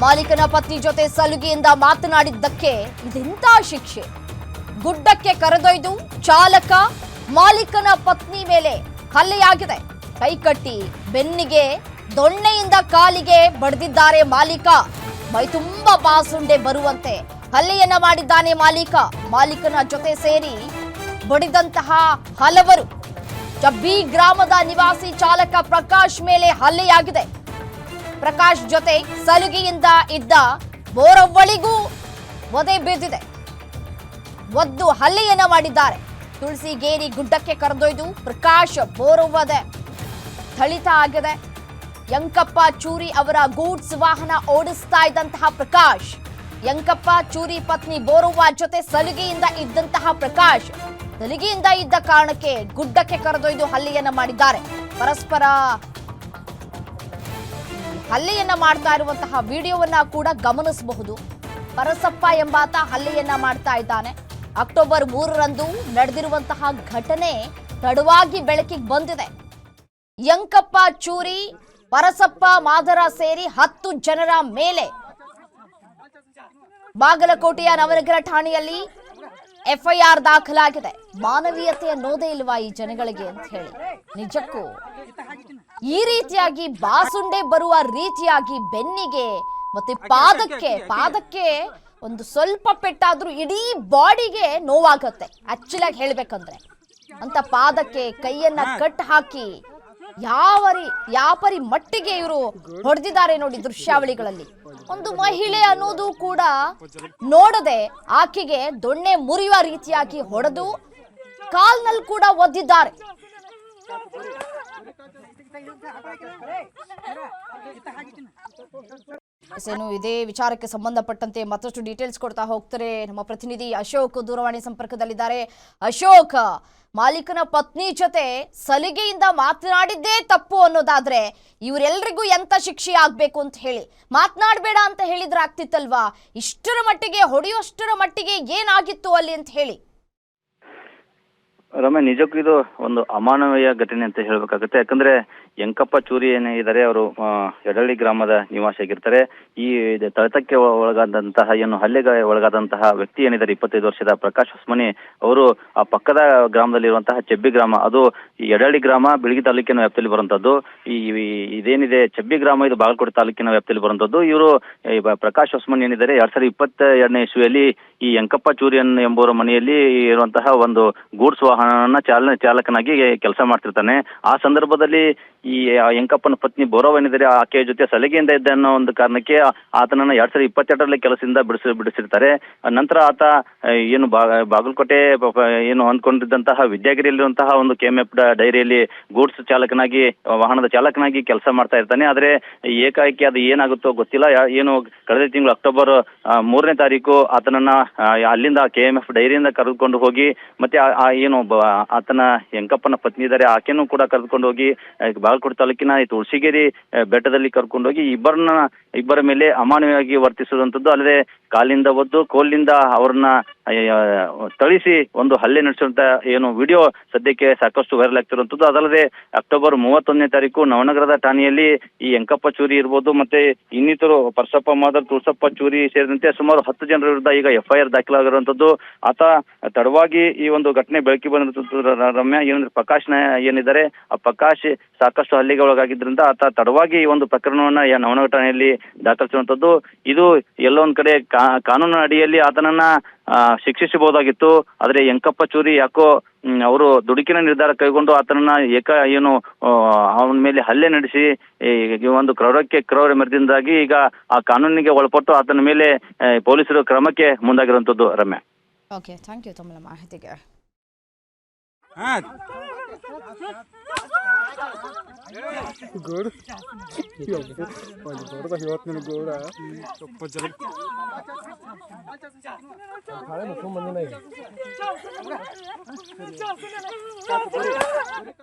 ಮಾಲೀಕನ ಪತ್ನಿ ಜೊತೆ ಸಲುಗೆಯಿಂದ ಮಾತನಾಡಿದ್ದಕ್ಕೆ ಇದೆಂತ ಶಿಕ್ಷೆ? ಗುಡ್ಡಕ್ಕೆ ಕರೆದೊಯ್ದು ಚಾಲಕ ಮಾಲೀಕನ ಪತ್ನಿ ಮೇಲೆ ಹಲ್ಲೆಯಾಗಿದೆ. ಕೈಕಟ್ಟಿ ಬೆನ್ನಿಗೆ ದೊಣ್ಣೆಯಿಂದ ಕಾಲಿಗೆ ಬಡಿದಿದ್ದಾರೆ ಮಾಲೀಕ. ಮೈತುಂಬ ಬಾಸುಂಡೆ ಬರುವಂತೆ ಹಲ್ಲೆಯನ್ನ ಮಾಡಿದ್ದಾನೆ ಮಾಲೀಕ. ಮಾಲೀಕನ ಜೊತೆ ಸೇರಿ ಬಡಿದಂತಹ ಹಲವರು. ಚಬ್ಬಿ ಗ್ರಾಮದ ನಿವಾಸಿ ಚಾಲಕ ಪ್ರಕಾಶ್ ಮೇಲೆ ಹಲ್ಲೆಯಾಗಿದೆ. ಪ್ರಕಾಶ್ ಜೊತೆ ಸಲುಗೆಯಿಂದ ಇದ್ದ ಬೋರವ್ವಳಿಗೂ ಒದೆ ಬಿದ್ದಿದೆ. ಒದ್ದು ಹಲ್ಲೆಯನ್ನ ಮಾಡಿದ್ದಾರೆ. ತುಳಸಿಗೇರಿ ಗುಡ್ಡಕ್ಕೆ ಕರೆದೊಯ್ದು ಪ್ರಕಾಶ್ ಬೋರವ್ವದೆ ಥಳಿತ ಆಗಿದೆ. ಯಂಕಪ್ಪ ಚೂರಿ ಅವರ ಗೂಡ್ಸ್ ವಾಹನ ಓಡಿಸ್ತಾ ಇದ್ದಂತಹ ಪ್ರಕಾಶ್, ಯಂಕಪ್ಪ ಚೂರಿ ಪತ್ನಿ ಬೋರವ್ವ ಜೊತೆ ಸಲುಗೆಯಿಂದ ಇದ್ದಂತಹ ಪ್ರಕಾಶ್ ಸಲಿಗೆಯಿಂದ ಇದ್ದ ಕಾರಣಕ್ಕೆ ಗುಡ್ಡಕ್ಕೆ ಕರೆದೊಯ್ದು ಹಲ್ಲೆಯನ್ನ ಮಾಡಿದ್ದಾರೆ. ಪರಸ್ಪರ ಹಲ್ಲೆಯನ್ನ ಮಾಡ್ತಾ ಇರುವಂತಹ ವಿಡಿಯೋವನ್ನ ಕೂಡ ಗಮನಿಸಬಹುದು. ಪರಸಪ್ಪ ಎಂಬಾತ ಹಲ್ಲೆಯನ್ನ ಮಾಡ್ತಾ ಇದ್ದಾನೆ. ಅಕ್ಟೋಬರ್ 3ರಂದು ನಡೆದಿರುವಂತಹ ಘಟನೆ ತಡವಾಗಿ ಬೆಳಕಿಗೆ ಬಂದಿದೆ. ಯಂಕಪ್ಪ ಚೂರಿ, ಪರಸಪ್ಪ ಮಾದರ ಸೇರಿ 10 ಜನರ ಮೇಲೆ ಬಾಗಲಕೋಟೆಯ ನವನಗರ ಠಾಣೆಯಲ್ಲಿ ಎಫ್ಐಆರ್ ದಾಖಲಾಗಿದೆ. ಮಾನವೀಯತೆ ಅನ್ನೋದೇ ಇಲ್ವಾ ಈ ಜನಗಳಿಗೆ ಅಂತ ಹೇಳಿ. ನಿಜಕ್ಕೂ ಈ ರೀತಿಯಾಗಿ ಬಾಸುಂಡೆ ಬರುವ ರೀತಿಯಾಗಿ ಬೆನ್ನಿಗೆ ಮತ್ತೆ ಪಾದಕ್ಕೆ ಒಂದು ಸ್ವಲ್ಪ ಪೆಟ್ಟಾದ್ರೂ ಇಡೀ ಬಾಡಿಗೆ ನೋವಾಗತ್ತೆ. ಆಕ್ಚುಲಿ ಆಗಿ ಹೇಳ್ಬೇಕಂದ್ರೆ ಅಂತ ಪಾದಕ್ಕೆ ಕೈಯನ್ನ ಕಟ್ ಹಾಕಿ ಯಾಪರಿ ಮಟ್ಟಿಗೆ ಇವರು ಹೊಡೆದಿದ್ದಾರೆ ನೋಡಿ ದೃಶ್ಯಾವಳಿಗಳಲ್ಲಿ. ಒಂದು ಮಹಿಳೆ ಅನ್ನೋದು ಕೂಡ ನೋಡದೆ ಆಕೆಗೆ ದೊಣ್ಣೆ ಮುರಿಯುವ ರೀತಿಯಾಗಿ ಹೊಡೆದು ಕಾಲ್ನಲ್ಲಿ ಕೂಡ ಒದ್ದಿದ್ದಾರೆ. ಇದೇ ವಿಚಾರಕ್ಕೆ ಸಂಬಂಧಪಟ್ಟಂತೆ ಮತ್ತಷ್ಟು ಡೀಟೇಲ್ಸ್ ಕೊಡ್ತಾ ಹೋಗ್ತಾರೆ ನಮ್ಮ ಪ್ರತಿನಿಧಿ ಅಶೋಕ್ ದೂರವಾಣಿ ಸಂಪರ್ಕದಲ್ಲಿದ್ದಾರೆ. ಅಶೋಕ್, ಮಾಲೀಕನ ಪತ್ನಿ ಜೊತೆ ಸಲಿಗೆಯಿಂದ ಮಾತನಾಡಿದ್ದೇ ತಪ್ಪು ಅನ್ನೋದಾದ್ರೆ ಇವರೆಲ್ಲರಿಗೂ ಎಂತ ಶಿಕ್ಷೆ ಆಗ್ಬೇಕು ಅಂತ ಹೇಳಿ ಮಾತನಾಡಬೇಡ ಅಂತ ಹೇಳಿದ್ರೆ ಆಗ್ತಿತ್ತಲ್ವಾ? ಇಷ್ಟರ ಮಟ್ಟಿಗೆ ಹೊಡೆಯುವಷ್ಟರ ಮಟ್ಟಿಗೆ ಏನಾಗಿತ್ತು ಅಲ್ಲಿ ಅಂತ ಹೇಳಿ? ರಮ್ಯ, ನಿಜಕ್ಕೂ ಇದು ಒಂದು ಅಮಾನವೀಯ ಘಟನೆ ಅಂತ ಹೇಳ್ಬೇಕಾಗುತ್ತೆ. ಯಾಕಂದ್ರೆ ಯಂಕಪ್ಪ ಚೂರಿ ಏನಿದ್ದಾರೆ ಅವರು ಯಡಳ್ಳಿ ಗ್ರಾಮದ ನಿವಾಸಿಯಾಗಿರ್ತಾರೆ. ಈ ತಳತಕ್ಕೆ ಒಳಗಾದಂತಹ ಹಲ್ಲೆಗೆ ಒಳಗಾದಂತಹ ವ್ಯಕ್ತಿ ಏನಿದ್ದಾರೆ 25 ವರ್ಷದ ಪ್ರಕಾಶ್ ಹೊಸ್ಮನಿ ಅವರು ಆ ಪಕ್ಕದ ಗ್ರಾಮದಲ್ಲಿರುವಂತಹ ಚೆಬ್ಬಿ ಗ್ರಾಮ, ಅದು ಈ ಯಡಳ್ಳಿ ಗ್ರಾಮ ಬಿಳಗಿ ತಾಲೂಕಿನ ವ್ಯಾಪ್ತಿಯಲ್ಲಿ ಬರುವಂತದ್ದು. ಇದೇನಿದೆ ಚೆಬ್ಬಿ ಗ್ರಾಮ ಇದು ಬಾಗಲಕೋಟೆ ತಾಲೂಕಿನ ವ್ಯಾಪ್ತಿಯಲ್ಲಿ ಬರುವಂತದ್ದು. ಇವರು ಪ್ರಕಾಶ್ ಹೊಸ್ಮನಿ ಏನಿದ್ದಾರೆ 2022ನೇ ಇಸ್ವಿಯಲ್ಲಿ ಈ ಯಂಕಪ್ಪ ಚೂರಿ ಎಂಬುವರ ಮನೆಯಲ್ಲಿ ಇರುವಂತಹ ಒಂದು ಗೂಡ್ಸ್ ವಾಹನ ಚಾಲಕನಾಗಿ ಕೆಲಸ ಮಾಡ್ತಿರ್ತಾನೆ. ಆ ಸಂದರ್ಭದಲ್ಲಿ ಈ ಯಂಕಪ್ಪನ ಪತ್ನಿ ಬೋರವ್ವ ಏನಿದ್ದಾರೆ ಆಕೆಯ ಜೊತೆ ಸಲಿಗೆಯಿಂದ ಇದ್ದ ಅನ್ನೋ ಒಂದು ಕಾರಣಕ್ಕೆ ಆತನನ್ನ 2022ರಲ್ಲಿ ಕೆಲಸದಿಂದ ಬಿಡಿಸಿರ್ತಾರೆ. ನಂತರ ಆತ ಏನು ಬಾಗಲಕೋಟೆ ಏನು ಅಂದ್ಕೊಂಡಿದ್ದಂತಹ ವಿದ್ಯಾಗಿರಿಯಲ್ಲಿರುವಂತಹ ಒಂದು KMF ಡೈರಿಯಲ್ಲಿ ಗೂಡ್ಸ್ ಚಾಲಕನಾಗಿ ವಾಹನದ ಚಾಲಕನಾಗಿ ಕೆಲಸ ಮಾಡ್ತಾ ಇರ್ತಾನೆ. ಆದ್ರೆ ಏಕಾಏಕಿ ಅದು ಏನಾಗುತ್ತೋ ಗೊತ್ತಿಲ್ಲ. ಏನು ಕಳೆದ ತಿಂಗಳು ಅಕ್ಟೋಬರ್ 3ನೇ ತಾರೀಕು ಆತನನ್ನ ಅಲ್ಲಿಂದ KMF ಡೈರಿಯಿಂದ ಕರೆದುಕೊಂಡು ಹೋಗಿ ಮತ್ತೆ ಏನು ಆತನ ಯಂಕಪ್ಪನ ಪತ್ನಿ ಇದ್ದಾರೆ ಆಕೆನೂ ಕೂಡ ಕರೆದುಕೊಂಡು ಹೋಗಿ ಬಾಗಲಕೋಟೆ ತಾಲೂಕಿನ ತುಳಸಿಗೇರಿ ಬೆಟ್ಟದಲ್ಲಿ ಕರ್ಕೊಂಡು ಹೋಗಿ ಇಬ್ಬರ ಮೇಲೆ ಅಮಾನವೀಯವಾಗಿ ವರ್ತಿಸುವಂತದ್ದು, ಅಲ್ಲದೆ ಕಾಲಿಂದ ಒದ್ದು ಕೋಲಿಂದ ಅವ್ರನ್ನ ಥಳಿಸಿ ಒಂದು ಹಲ್ಲೆ ನಡೆಸುವಂತ ಏನು ವಿಡಿಯೋ ಸದ್ಯಕ್ಕೆ ಸಾಕಷ್ಟು ವೈರಲ್ ಆಗ್ತಿರುವಂತದ್ದು. ಅದಲ್ಲದೆ ಅಕ್ಟೋಬರ್ 31ನೇ ತಾರೀಕು ನವನಗರದ ಠಾಣೆಯಲ್ಲಿ ಈ ಯಂಕಪ್ಪ ಚೂರಿ ಇರ್ಬೋದು ಮತ್ತೆ ಇನ್ನಿತರು ಪರಸಪ್ಪ ಮಾದರ್, ತುಳಸಪ್ಪ ಚೂರಿ ಸೇರಿದಂತೆ ಸುಮಾರು 10 ಜನರ ವಿರುದ್ಧ ಈಗ FIR ದಾಖಲಾಗಿರುವಂತದ್ದು. ಆತ ತಡವಾಗಿ ಈ ಒಂದು ಘಟನೆ ಬೆಳಕಿ ಬಂದಿರುವಂತದ್ದು. ರಮ್ಯ, ಏನಂದ್ರೆ ಪ್ರಕಾಶ್ ಏನಿದ್ದಾರೆ ಆ ಪ್ರಕಾಶ್ ಸಾಕಷ್ಟು ಹಲ್ಲೆಗೆ ಒಳಗಾಗಿದ್ರಿಂದ ಆತ ತಡವಾಗಿ ಈ ಒಂದು ಪ್ರಕರಣವನ್ನ ನವನಗರ ಠಾಣೆಯಲ್ಲಿ ದಾಖಲಿಸುವಂತದ್ದು. ಇದು ಎಲ್ಲೊಂದ್ ಕಡೆ ಕಾನೂನು ಅಡಿಯಲ್ಲಿ ಆತನನ್ನ ಶಿಕ್ಷಿಸಬಹುದಾಗಿತ್ತು. ಆದ್ರೆ ಯಂಕಪ್ಪ ಚೂರಿ ಯಾಕೋ ಅವರು ದುಡುಕಿನ ನಿರ್ಧಾರ ಕೈಗೊಂಡು ಆತನನ್ನ ಅವನ ಮೇಲೆ ಹಲ್ಲೆ ನಡೆಸಿ ಒಂದು ಕ್ರೌರ್ಯ ಮೆರೆದಿಂದಾಗಿ ಈಗ ಆ ಕಾನೂನಿಗೆ ಒಳಪಟ್ಟು ಆತನ ಮೇಲೆ ಪೊಲೀಸರು ಕ್ರಮಕ್ಕೆ ಮುಂದಾಗಿರುವಂತದ್ದು. ರಮ್ಯ, ಓಕೆ, ಥ್ಯಾಂಕ್ ಯು ತಮ್ಮ ಮಾಹಿತಿಗೆ.